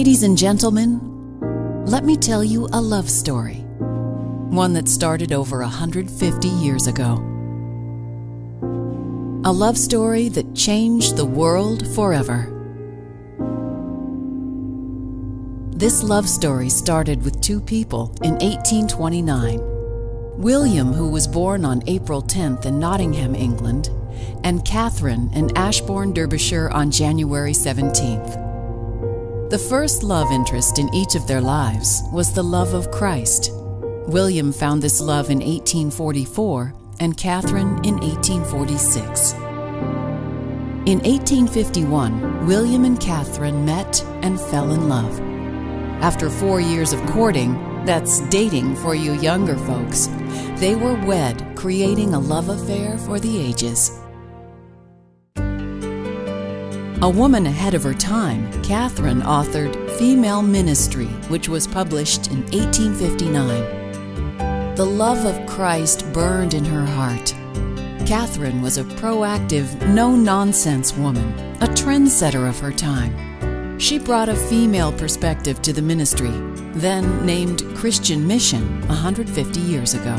Ladies and gentlemen, let me tell you a love story, one that started over 150 years ago. A love story that changed the world forever. This love story started with two people in 1829. William, who was born on April 10th in Nottingham, England, and Catherine in Ashbourne, Derbyshire on January 17th. The first love interest in each of their lives was the love of Christ. William found this love in 1844 and Catherine in 1846. In 1851, William and Catherine met and fell in love. After 4 years of courting, that's dating for you younger folks, they were wed, creating a love affair for the ages. A woman ahead of her time, Catherine authored Female Ministry, which was published in 1859. The love of Christ burned in her heart. Catherine was a proactive, no-nonsense woman, a trendsetter of her time. She brought a female perspective to the ministry, then named Christian Mission 150 years ago.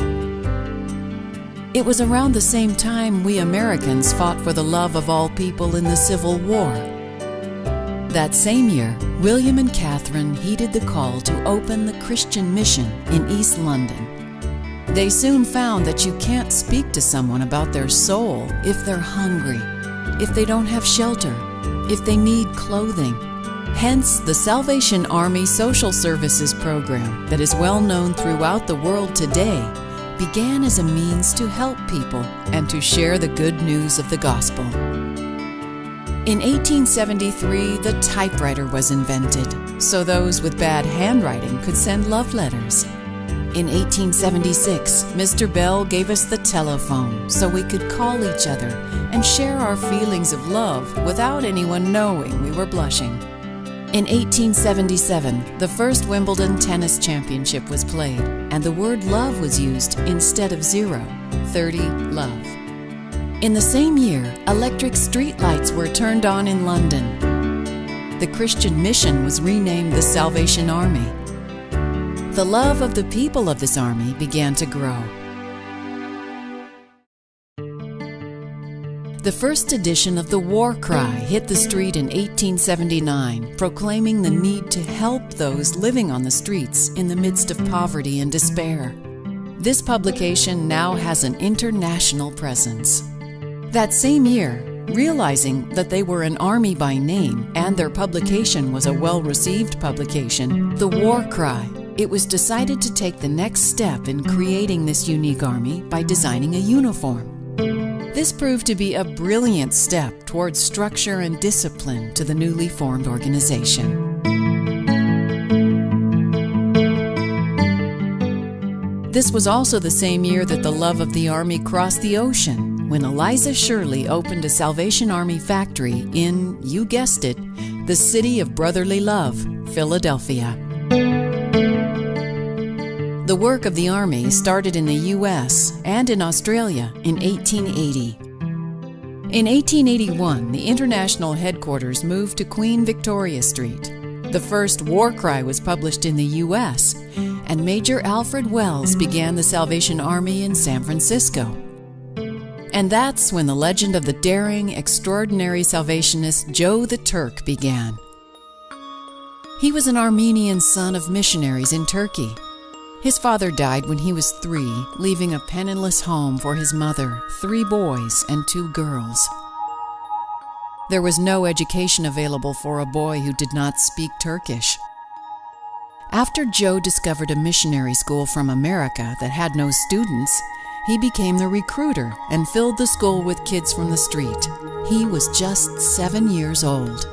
It was around the same time we Americans fought for the love of all people in the Civil War. That same year, William and Catherine heeded the call to open the Christian Mission in East London. They soon found that you can't speak to someone about their soul if they're hungry, if they don't have shelter, if they need clothing. Hence, the Salvation Army Social Services program that is well known throughout the world today began as a means to help people and to share the good news of the gospel. In 1873, the typewriter was invented, so those with bad handwriting could send love letters. In 1876, Mr. Bell gave us the telephone so we could call each other and share our feelings of love without anyone knowing we were blushing. In 1877, the first Wimbledon tennis championship was played, and the word love was used instead of 30 love. In the same year, electric streetlights were turned on in London. The Christian Mission was renamed the Salvation Army. The love of the people of this army began to grow. The first edition of the War Cry hit the street in 1879, proclaiming the need to help those living on the streets in the midst of poverty and despair. This publication now has an international presence. That same year, realizing that they were an army by name and their publication was a well-received publication, the War Cry, it was decided to take the next step in creating this unique army by designing a uniform. This proved to be a brilliant step towards structure and discipline to the newly formed organization. This was also the same year that the love of the Army crossed the ocean, when Eliza Shirley opened a Salvation Army factory in, you guessed it, the city of brotherly love, Philadelphia. The work of the Army started in the U.S. and in Australia in 1880. In 1881, the international headquarters moved to Queen Victoria Street. The first War Cry was published in the U.S., and Major Alfred Wells began the Salvation Army in San Francisco. And that's when the legend of the daring, extraordinary Salvationist Joe the Turk began. He was an Armenian son of missionaries in Turkey. His father died when he was 3, leaving a penniless home for his mother, 3 boys and 2 girls. There was no education available for a boy who did not speak Turkish. After Joe discovered a missionary school from America that had no students, he became the recruiter and filled the school with kids from the street. He was just 7 years old.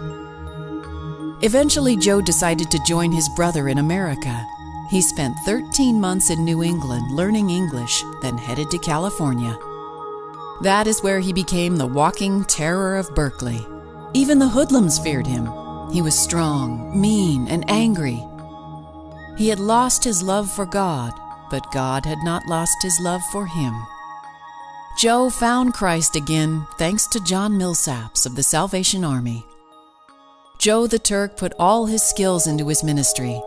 Eventually, Joe decided to join his brother in America. He spent 13 months in New England learning English, then headed to California. That is where he became the walking terror of Berkeley. Even the hoodlums feared him. He was strong, mean, and angry. He had lost his love for God, but God had not lost his love for him. Joe found Christ again thanks to John Millsaps of the Salvation Army. Joe the Turk put all his skills into his ministry.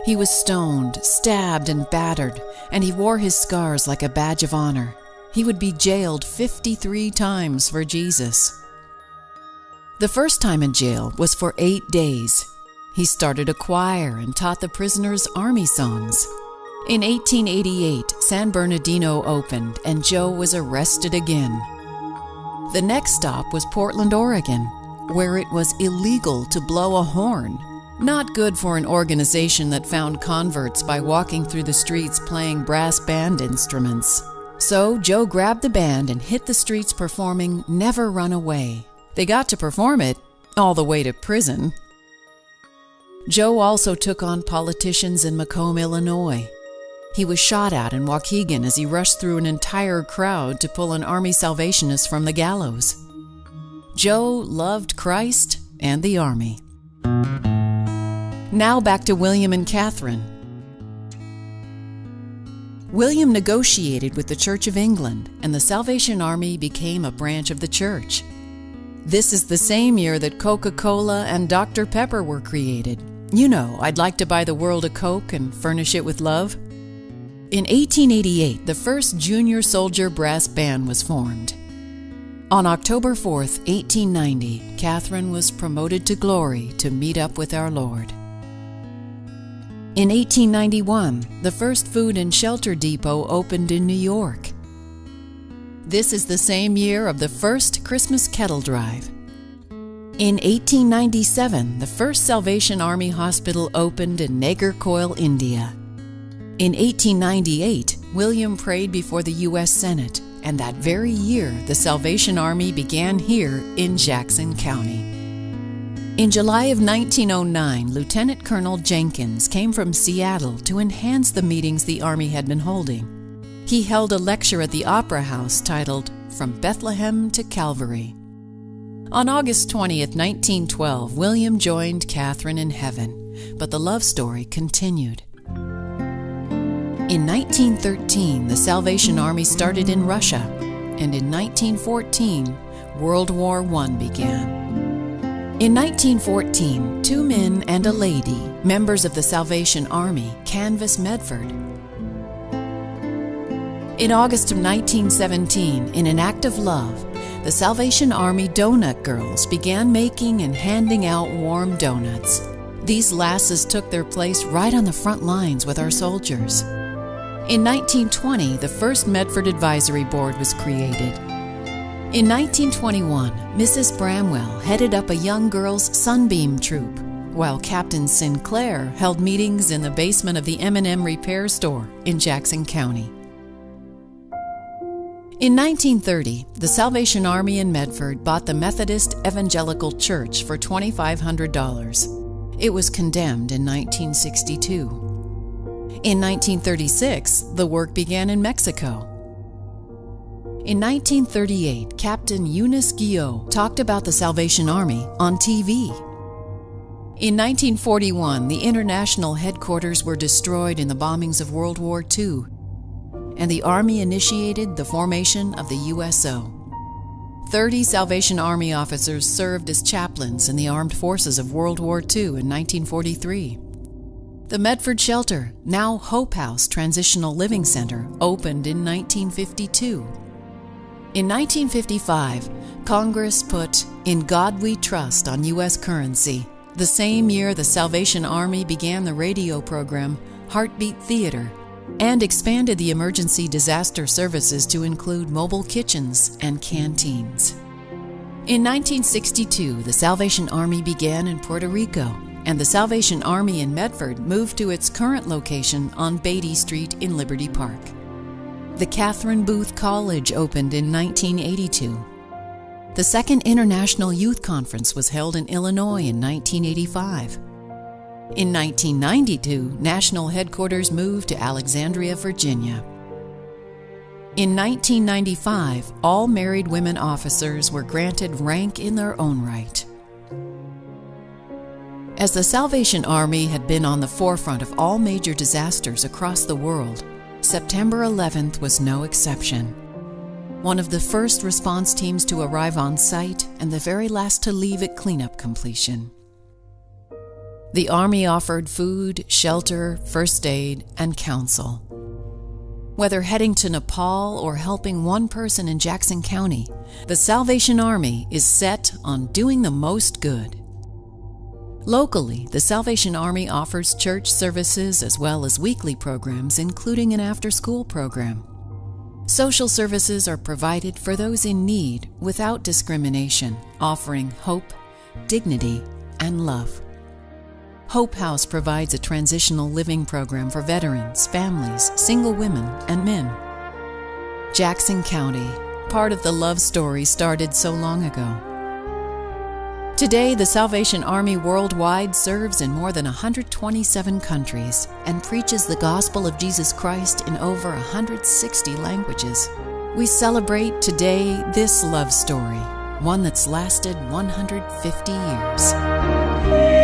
He was stoned, stabbed, and battered, and he wore his scars like a badge of honor. He would be jailed 53 times for Jesus. The first time in jail was for 8 days. He started a choir and taught the prisoners army songs. In 1888, San Bernardino opened, and Joe was arrested again. The next stop was Portland, Oregon, where it was illegal to blow a horn. Not good for an organization that found converts by walking through the streets playing brass band instruments. So Joe grabbed the band and hit the streets performing "Never Run Away." They got to perform it all the way to prison. Joe also took on politicians in Macomb, Illinois. He was shot at in Waukegan as he rushed through an entire crowd to pull an Army Salvationist from the gallows. Joe loved Christ and the Army. Now back to William and Catherine. William negotiated with the Church of England, and the Salvation Army became a branch of the church. This is the same year that Coca-Cola and Dr. Pepper were created. You know, I'd like to buy the world a Coke and furnish it with love. In 1888, the first junior soldier brass band was formed. On October 4th, 1890, Catherine was promoted to glory to meet up with our Lord. In 1891, the first food and shelter depot opened in New York. This is the same year of the first Christmas kettle drive. In 1897, the first Salvation Army hospital opened in Nagercoil, India. In 1898, William prayed before the U.S. Senate, and that very year, the Salvation Army began here in Jackson County. In July of 1909, Lieutenant Colonel Jenkins came from Seattle to enhance the meetings the Army had been holding. He held a lecture at the Opera House titled "From Bethlehem to Calvary." On August 20th, 1912, William joined Catherine in heaven, but the love story continued. In 1913, the Salvation Army started in Russia, and in 1914, World War I began. In 1914, 2 men and a lady, members of the Salvation Army, canvassed Medford. In August of 1917, in an act of love, the Salvation Army Donut Girls began making and handing out warm donuts. These lasses took their place right on the front lines with our soldiers. In 1920, the first Medford Advisory Board was created. In 1921, Mrs. Bramwell headed up a young girls' Sunbeam troop, while Captain Sinclair held meetings in the basement of the M&M Repair Store in Jackson County. In 1930, the Salvation Army in Medford bought the Methodist Evangelical Church for $2,500. It was condemned in 1962. In 1936, the work began in Mexico. In 1938, Captain Eunice Guillot talked about the Salvation Army on TV. In 1941, the international headquarters were destroyed in the bombings of World War II, and the Army initiated the formation of the USO. 30 Salvation Army officers served as chaplains in the armed forces of World War II in 1943. The Medford Shelter, now Hope House Transitional Living Center, opened in 1952. In 1955, Congress put "In God We Trust" on U.S. currency. The same year, the Salvation Army began the radio program Heartbeat Theater and expanded the emergency disaster services to include mobile kitchens and canteens. In 1962, the Salvation Army began in Puerto Rico, and the Salvation Army in Medford moved to its current location on Beatty Street in Liberty Park. The Catherine Booth College opened in 1982. The Second International Youth Conference was held in Illinois in 1985. In 1992, national headquarters moved to Alexandria, Virginia. In 1995, all married women officers were granted rank in their own right. As the Salvation Army had been on the forefront of all major disasters across the world, September 11th was no exception. One of the first response teams to arrive on site and the very last to leave at cleanup completion. The Army offered food, shelter, first aid, and counsel. Whether heading to Nepal or helping one person in Jackson County, the Salvation Army is set on doing the most good. Locally, the Salvation Army offers church services as well as weekly programs, including an after-school program. Social services are provided for those in need without discrimination, offering hope, dignity, and love. Hope House provides a transitional living program for veterans, families, single women, and men. Jackson County, part of the love story started so long ago. Today, the Salvation Army worldwide serves in more than 127 countries and preaches the gospel of Jesus Christ in over 160 languages. We celebrate today this love story, one that's lasted 150 years.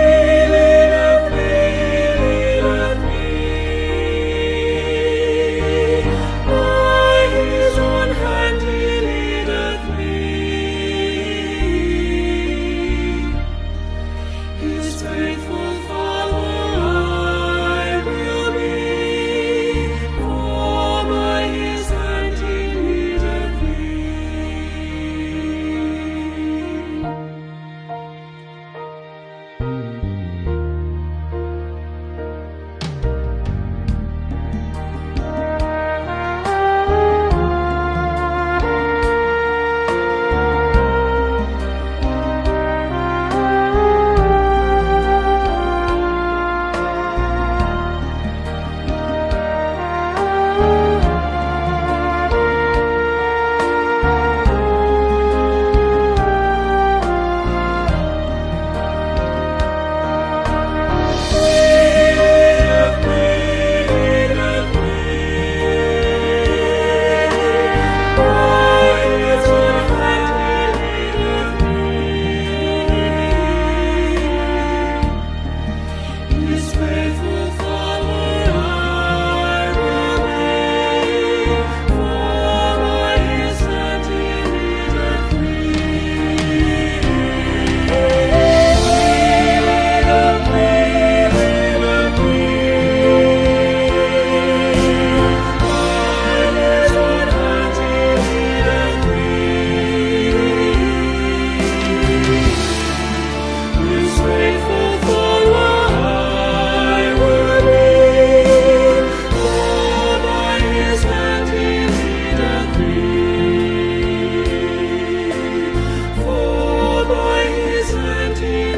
Eternity